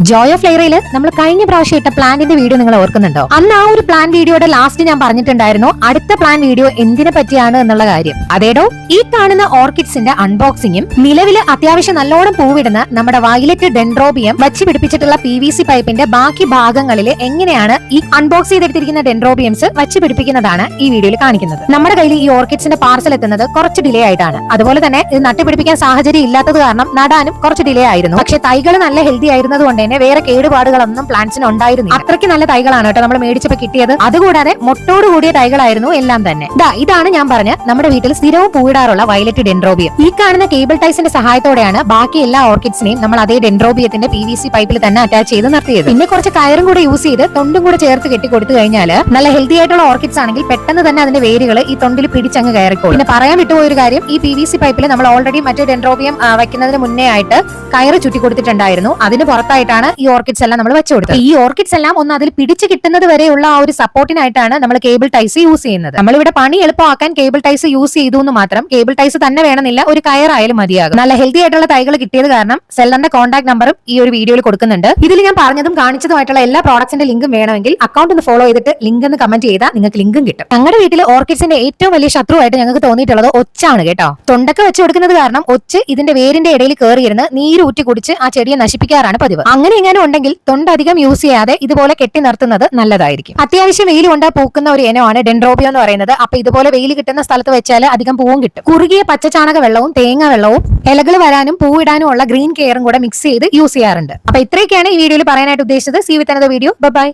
Joy of ലൈറയിൽ നമ്മൾ കഴിഞ്ഞ പ്രാവശ്യം ഇട്ട പ്ലാന്റിന്റെ വീഡിയോ നിങ്ങൾ ഓർക്കുന്നുണ്ടോ? അന്ന് ആ ഒരു പ്ലാൻ വീഡിയോയുടെ ലാസ്റ്റ് ഞാൻ പറഞ്ഞിട്ടുണ്ടായിരുന്നു അടുത്ത പ്ലാൻ വീഡിയോ എന്തിനെ പറ്റിയാണ് എന്നുള്ള കാര്യം. അതേടോ ഈ കാണുന്ന ഓർക്കിഡ്സിന്റെ അൺബോക്സിംഗും നിലവിൽ അത്യാവശ്യം നല്ലോണം പൂവിടുന്ന നമ്മുടെ വയലറ്റ് ഡെൻഡ്രോബിയം വച്ച് പിടിപ്പിച്ചിട്ടുള്ള PVC പൈപ്പിന്റെ ബാക്കി ഭാഗങ്ങളിൽ എങ്ങനെയാണ് ഈ അൺബോക്സ് ചെയ്തെടുത്തിരിക്കുന്ന ഡെൻഡ്രോബിയംസ് വച്ച് പിടിപ്പിക്കുന്നതാണ് ഈ വീഡിയോയിൽ കാണിക്കുന്നത്. നമ്മുടെ കയ്യിൽ ഈ ഓർക്കിഡ്സിന്റെ പാർസൽ എത്തുന്നത് കുറച്ച് ഡിലേ ആയിട്ടാണ്. അതുപോലെ തന്നെ ഇത് നട്ടുപിടിപ്പിക്കാൻ സാഹചര്യം ഇല്ലാത്തത് കാരണം നടാനും കുറച്ച് ഡിലേ ആയിരുന്നു. പക്ഷെ തൈകൾ നല്ല ഹെൽത്തി ആയിരുന്നത് കൊണ്ട് തന്നെ വേറെ കേടുപാടുകളൊന്നും പ്ലാന്റ്സിന് ഉണ്ടായിരുന്നില്ല. അത്രയ്ക്ക് നല്ല തൈകളാണ് കേട്ടോ നമ്മൾ മേടിച്ചപ്പോ കിട്ടിയത്. അതുകൂടാതെ മൊട്ടോട് കൂടിയ തൈകളായിരുന്നു എല്ലാം തന്നെ. ഇതാണ് ഞാൻ പറഞ്ഞ നമ്മുടെ വീട്ടിൽ സ്ഥിരവും പൂവിടാറുള്ള വയലറ്റ് ഡെൻഡ്രോബിയം. ഈ കാണുന്ന കേബിൾ ടൈസിന്റെ സഹായത്തോടെയാണ് ബാക്കി എല്ലാ ഓർക്കിഡ്സിനെയും നമ്മൾ അതേ ഡെൻഡ്രോബിയത്തിന്റെ PVC പൈപ്പിൽ തന്നെ അറ്റാച്ച് ചെയ്ത് നിർത്തിയത്. പിന്നെ കുറച്ച് കയറും കൂടെ യൂസ് ചെയ്ത് തൊണ്ടും കൂടെ ചേർത്ത് കെട്ടി കൊടുത്തു കഴിഞ്ഞാൽ നല്ല ഹെൽത്തി ആയിട്ടുള്ള ഓർക്കിഡ്സ് ആണെങ്കിൽ പെട്ടെന്ന് തന്നെ അതിന്റെ വേരുകൾ ഈ തൊണ്ടിൽ പിടിച്ചങ്ങ് കയറിക്കോളും. പിന്നെ പറയാൻ വിട്ടുപോയ ഒരു കാര്യം, ഈ PVC പൈപ്പിൽ നമ്മൾ ഓൾറെഡി മറ്റേ ഡെൻഡ്രോബിയം വയ്ക്കുന്നതിന് മുന്നേ ആയിട്ട് കയറ് ചുറ്റി കൊടുത്തിട്ടുണ്ടായിരുന്നു. അതിന് പുറത്തായിട്ടാണ് ഈ ഓർക്കിഡ്സ് എല്ലാം നമ്മൾ വെച്ചു കൊടുത്തത്. ഈ ഓർക്കിഡ്സ് എല്ലാം ഒന്ന് അതിൽ പിടിച്ചു കിട്ടുന്നത് വരെയുള്ള ആ ഒരു സപ്പോർട്ടിനായിട്ടാണ് നമ്മൾ കേബിൾ ടൈസ് യൂസ് ചെയ്യുന്നത്. നമ്മളിവിടെ പണി എളുപ്പമാക്കാൻ കേബിൾ ടൈസ് യൂസ് ചെയ്തു എന്ന് മാത്രം. കേബിൾ ടൈസ് തന്നെ വേണമെന്നില്ല, ഒരു കയറായാലും മതിയാകും. നല്ല ഹെൽത്തി ആയിട്ടുള്ള തൈകൾ കിട്ടിയത് കാരണം സെല്ലറിന്റെ കോൺടാക്ട് നമ്പറും ഈ ഒരു വീഡിയോയിൽ കൊടുക്കുന്നുണ്ട്. ഇതിൽ ഞാൻ പറഞ്ഞതും കാണിച്ചതുമായിട്ടുള്ള എല്ലാ പ്രോഡക്ട്സിന്റെ ലിങ്കും വേണമെങ്കിൽ അക്കൗണ്ട് ഒന്ന് ഫോളോ ചെയ്തിട്ട് ലിങ്ക് എന്ന് കമന്റ് ചെയ്താൽ നിങ്ങൾക്ക് ലിങ്കും കിട്ടും. ഞങ്ങളുടെ വീട്ടിൽ ഓർക്കിഡ്സിന്റെ ഏറ്റവും വലിയ ശത്രുവായിട്ട് ഞങ്ങൾക്ക് തോന്നിയിട്ടുള്ളത് ഒച്ചാണ് കേട്ടോ. തൊണ്ടൊക്കെ വെച്ച് കൊടുക്കുന്നത് കാരണം ഒച്ച് ഇതിന്റെ വേരിന്റെ ഇടയിൽ കയറിയിരുന്ന് നീരൂറ്റി കുടിച്ച് ആ ചെടിയെ നശിപ്പിക്കാറാണ് പതിവ്. അങ്ങനെ എങ്ങനെ ഉണ്ടെങ്കിൽ തൊണ്ട അധികം യൂസ് ചെയ്യാതെ ഇതുപോലെ കെട്ടി നിർത്തുന്നത് നല്ലതായിരിക്കും. അത്യാവശ്യം വെയിൽ കൊണ്ടാ പൂക്കുന്ന ഒരു ഇനമാണ് ഡെൻഡ്രോബിയം എന്ന് പറയുന്നത്. അപ്പൊ ഇതുപോലെ വെയിൽ കിട്ടുന്ന സ്ഥലത്ത് വെച്ചാൽ അധികം പൂവും കിട്ടും. കുറുകിയ പച്ചച്ചാണക വെള്ളവും തേങ്ങ വെള്ളവും ഇലകൾ വരാനും പൂവിടാനും ഉള്ള ഗ്രീൻ കെയറും കൂടെ മിക്സ് ചെയ്ത് യൂസ് ചെയ്യാറുണ്ട്. അപ്പൊ ഇത്രയൊക്കെയാണ് ഈ വീഡിയോയിൽ പറയാനായിട്ട് ഉദ്ദേശിച്ചത്. See with another video. By.